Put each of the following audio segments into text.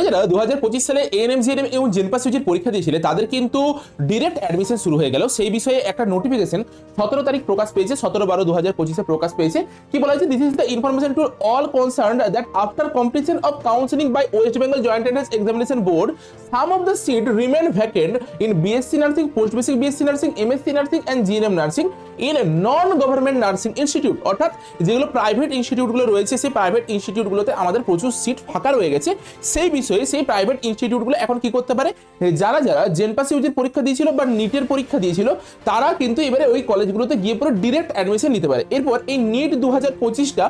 যারা 2025 সালে ANM GNM এবং জেনপাস ইউজির পরীক্ষা দিয়েছিলে তাদের কিন্তু ডিরেক্ট অ্যাডমিশন শুরু হয়ে গেল। সেই বিষয়ে একটা নোটিফিকেশন 17 তারিখ প্রকাশ পেয়েছে, 17/12/2025 প্রকাশ পেয়েছে। কি বলা হয়েছে? This is the information to all concerned that after completion of counselling by West Bengal joint entrance examination board some of the seat remain vacant in BSc nursing, post basic BSc nursing, MSc nursing and GNM nursing in non government nursing institute. অর্থাৎ যেগুলো private ইনস্টিটিউটগুলো রয়েছে সেই private ইনস্টিটিউটগুলোতে আমাদের প্রচুর seat ফাঁকা রয়ে গেছে। সেই বিষয়ে সেই প্রাইভেট ইনস্টিটিউটগুলো এখন কি করতে পারে, যারা যারা জেনপাস ইউজির পরীক্ষা দিয়েছিল বা নিটের পরীক্ষা দিয়েছিল তারা কিন্তু এবারে ওই কলেজগুলোতে গিয়ে পুরো ডিরেক্ট অ্যাডমিশন নিতে পারে। এরপর এই নিট 2025টা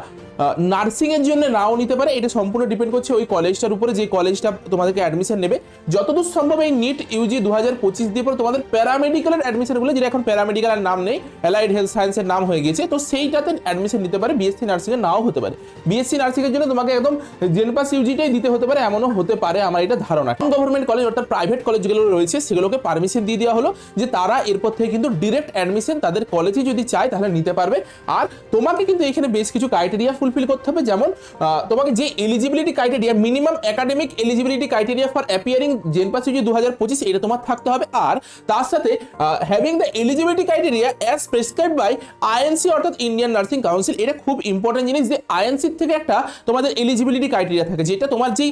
নার্সিং এর জন্য নাও নিতে পারে, এটা সম্পূর্ণ ডিপেন্ড করছে ওই কলেজটার উপরে, যে কলেজটা তোমাদেরকে অ্যাডমিশন নেবে। যতদূর সম্ভব এই নিট ইউজি 2025 দিয়ে পরে তোমাদের প্যারামেডিক্যালের অ্যাডমিশনগুলো, যেটা এখন প্যারামেডিক্যাল আর নাম নেই, অ্যালাইড হেলথ সায়েন্সের নাম হয়ে গেছে, তো সেইটাতে অ্যাডমিশন নিতে পারে। বিএসসি নার্সিং এর নাও হতে পারে। বিএসসি নার্সিং এর জন্য তোমাকে একদম জেনপাস ইউজিটাই দিতে হতে পারে, এমনও হতে পারে, আমার এটা ধারণা। গভর্নমেন্ট কলেজ অর্থাৎ প্রাইভেট কলেজ যেগুলো রয়েছে সেগুলোকে পারমিশন দিয়ে দেওয়া হলো যে তারা এরপর থেকে কিন্তু ডিরেক্ট অ্যাডমিশন তাদের কলেজে যদি চায় তাহলে নিতে পারবে। আর তোমাকে কিন্তু এখানে বেশ কিছু ক্রাইটেরিয়া ফুলফিল করতে হবে, যেমন তোমাকে যে eligibility criteria, minimum academic eligibility criteria for appearing JENPAS UG 2025, এটা তোমার থাকতে হবে। আর তার সাথে having the eligibility criteria as prescribed by INC অর্থাৎ ইন্ডিয়ান নার্সিং কাউন্সিল। এটা খুব ইম্পর্টেন্ট জিনিস যে আইএনসি থেকে একটা তোমাদের এলিজিবিলিটি ক্রাইটেরিয়া থাকে, যেটা তোমার যেই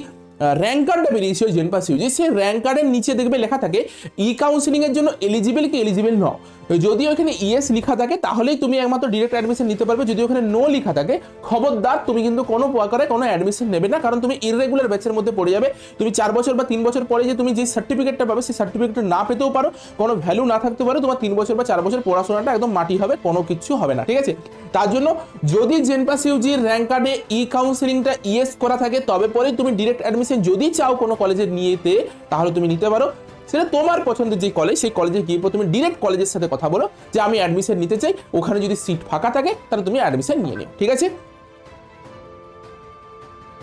র্যাঙ্ক কার্ডটা বেরিয়েছে ওই জেনপাস ইউজি, সেই র্যাঙ্ক কার্ডের নিচে দেখবে লেখা থাকে ই কাউন্সিলিং এর জন্য এলিজিবল কি এলিজিবল ন। যদি ওখানে ইয়েস লেখা থাকে তাহলেই তুমি একমাত্র ডিরেক্ট অ্যাডমিশন নিতে পারবে। যদি ওখানে নো লেখা থাকে খবরদার তুমি কিন্তু কোনো প্রকারে কোনো অ্যাডমিশন নেবে না, কারণ তুমি ইররেগুলার ব্যাচের মধ্যে পড়ে যাবে। তুমি 4 বছর বা 3 বছর পরে যে তুমি যে সার্টিফিকেটটা পাবে সেই সার্টিফিকেটটা না পেতেও পারো, কোনো ভ্যালু না থাকতে পারে, তোমার 3 বছর বা 4 বছর পড়াশোনাটা একদম মাটি হবে, কোনো কিছু হবে না, ঠিক আছে। তার জন্য যদি জেনপাস ইউজির র্যাঙ্ক কার্ডে ই কাউন্সিলিংটা ইয়েস করা থাকে তবে পরেই তুমি ডিরেক্ট অ্যাডমিশন যদি চাও কোনো কলেজে নিতে তাহলে তুমি নিতে পারো। সেটা তোমার পছন্দের যে কলেজ সেই কলেজে গিয়ে তুমি ডিরেক্ট কলেজের সাথে কথা বলো যে আমি অ্যাডমিশন নিতে চাই, ওখানে যদি সিট ফাঁকা থাকে তাহলে তুমি অ্যাডমিশন নিয়ে নিও, ঠিক আছে।